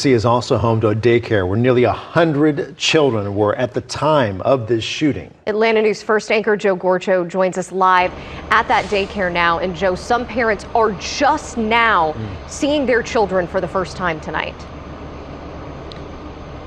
Is also home to a daycare where nearly 100 children were at the time of this shooting. Atlanta News First anchor Joe Gorcho joins us live at that daycare now. And Joe, some parents are just now seeing their children for the first time tonight.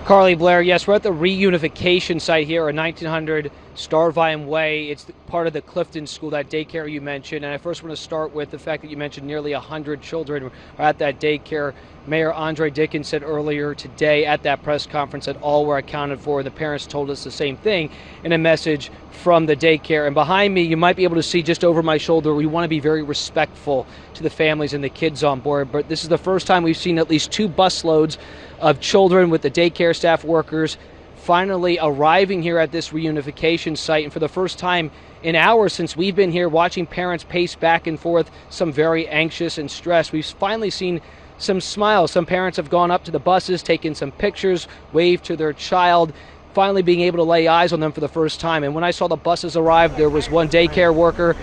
Carly, Blair, yes, we're at the reunification site here at 1900 Starvine Way. It's part of the Clifton School, that daycare you mentioned. And I first want to start with the fact that you mentioned nearly 100 children are at that daycare. Mayor Andre Dickens said earlier today at that press conference that all were accounted for. The parents told us the same thing in a message from the daycare. And behind me, you might be able to see just over my shoulder, we want to be very respectful to the families and the kids on board. But this is the first time we've seen at least 2 busloads of children with the daycare staff workers finally arriving here at this reunification site. And for the first time in hours since we've been here watching parents pace back and forth, some very anxious and stressed, we've finally seen some smiles. Some parents have gone up to the buses, taken some pictures, waved to their child, finally being able to lay eyes on them for the first time. And when I saw the buses arrive, there was one daycare worker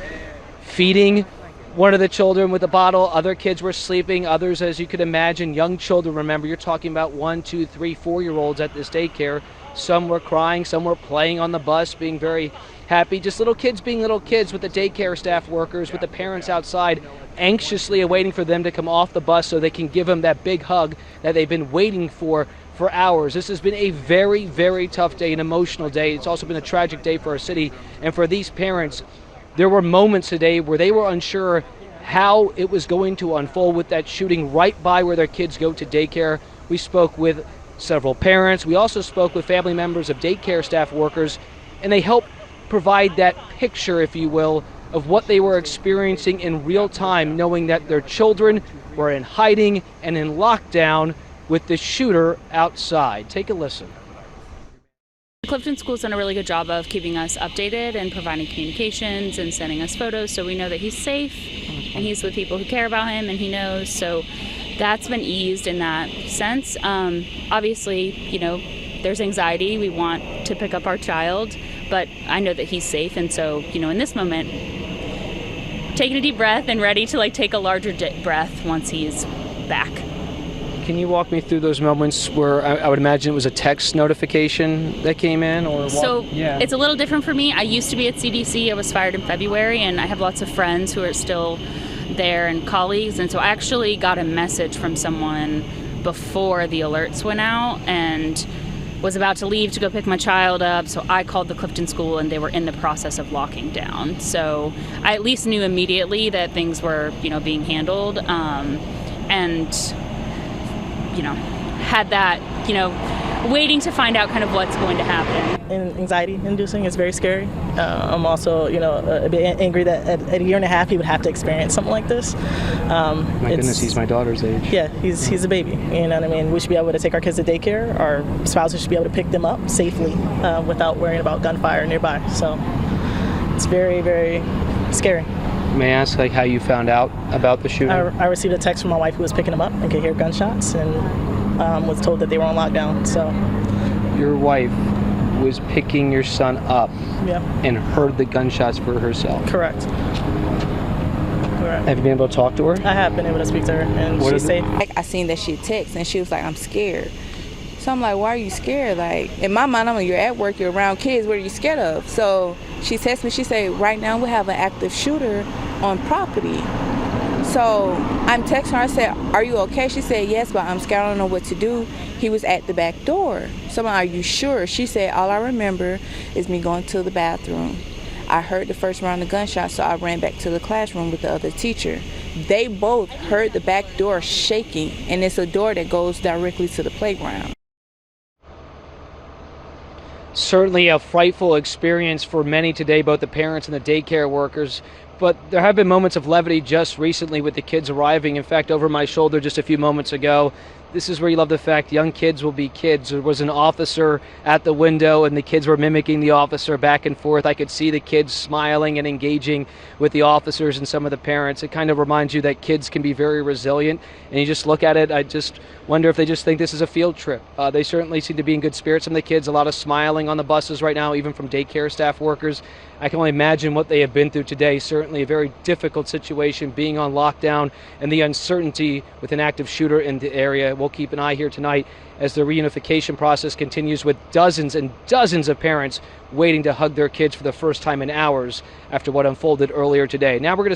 feeding one of the children with a bottle. Other kids were sleeping. Others, as you could imagine, young children. Remember, you're talking about 1, 2, 3, 4-year-olds at this daycare. Some were crying, some were playing on the bus, being very happy. Just little kids being little kids with the daycare staff workers, with the parents outside, anxiously awaiting for them to come off the bus so they can give them that big hug that they've been waiting for hours. This has been a very, very tough day, an emotional day. It's also been a tragic day for our city. And for these parents, there were moments today where they were unsure how it was going to unfold with that shooting right by where their kids go to daycare. We spoke with several parents. We also spoke with family members of daycare staff workers, and they helped provide that picture, if you will, of what they were experiencing in real time, knowing that their children were in hiding and in lockdown with the shooter outside. Take a listen. Clifton School's done a really good job of keeping us updated and providing communications and sending us photos, so we know that he's safe and he's with people who care about him and he knows. So that's been eased in that sense. Obviously, you know, there's anxiety. We want to pick up our child, but I know that he's safe. And so, you know, in this moment, taking a deep breath and ready to take a larger breath once he's back. Can you walk me through those moments where I would imagine it was a text notification that came in? Or so it's a little different for me. I used to be at CDC. I was fired in February, and I have lots of friends who are still there and colleagues. And so I actually got a message from someone before the alerts went out and was about to leave to go pick my child up. So I called the Clifton School, and they were in the process of locking down. So I at least knew immediately that things were, you know, being handled. And you know, had that, you know, waiting to find out kind of what's going to happen. And anxiety inducing. It's very scary. I'm also, you know, a bit angry that at a year and a half he would have to experience something like this. My goodness, he's my daughter's age. Yeah, he's a baby. You know what I mean? We should be able to take our kids to daycare. Our spouses should be able to pick them up safely without worrying about gunfire nearby. So it's very, very scary. May I ask how you found out about the shooting? I received a text from my wife who was picking them up and could hear gunshots, and was told that they were on lockdown. So your wife was picking your son up and heard the gunshots for herself. Correct. Have you been able to talk to her? I have been able to speak to her, and she's safe. I seen that she text, and she was like, "I'm scared." So I'm like, "Why are you scared?" Like, in my mind, I'm like, "You're at work, you're around kids. What are you scared of?" So she texted me. She said, "Right now we have an active shooter on property." So I'm texting her. I said, "Are you okay?" She said, "Yes, but I'm scared. I don't know what to do. He was at the back door." So I'm like, "Are you sure?" She said, "All I remember is me going to the bathroom. I heard the first round of gunshots, so I ran back to the classroom with the other teacher. They both heard the back door shaking, and it's a door that goes directly to the playground." Certainly a frightful experience for many today, both the parents and the daycare workers. But there have been moments of levity just recently with the kids arriving. In fact, over my shoulder just a few moments ago, this is where you love the fact young kids will be kids. There was an officer at the window, and the kids were mimicking the officer back and forth. I could see the kids smiling and engaging with the officers and some of the parents. It kind of reminds you that kids can be very resilient, and you just look at it, I just wonder if they just think this is a field trip. They certainly seem to be in good spirits, some of the kids, a lot of smiling on the buses right now, even from daycare staff workers. I can only imagine what they have been through today. Certainly a very difficult situation, being on lockdown and the uncertainty with an active shooter in the area. that we'll keep an eye here tonight as the reunification process continues, with dozens and dozens of parents waiting to hug their kids for the first time in hours after what unfolded earlier today. Now we're going to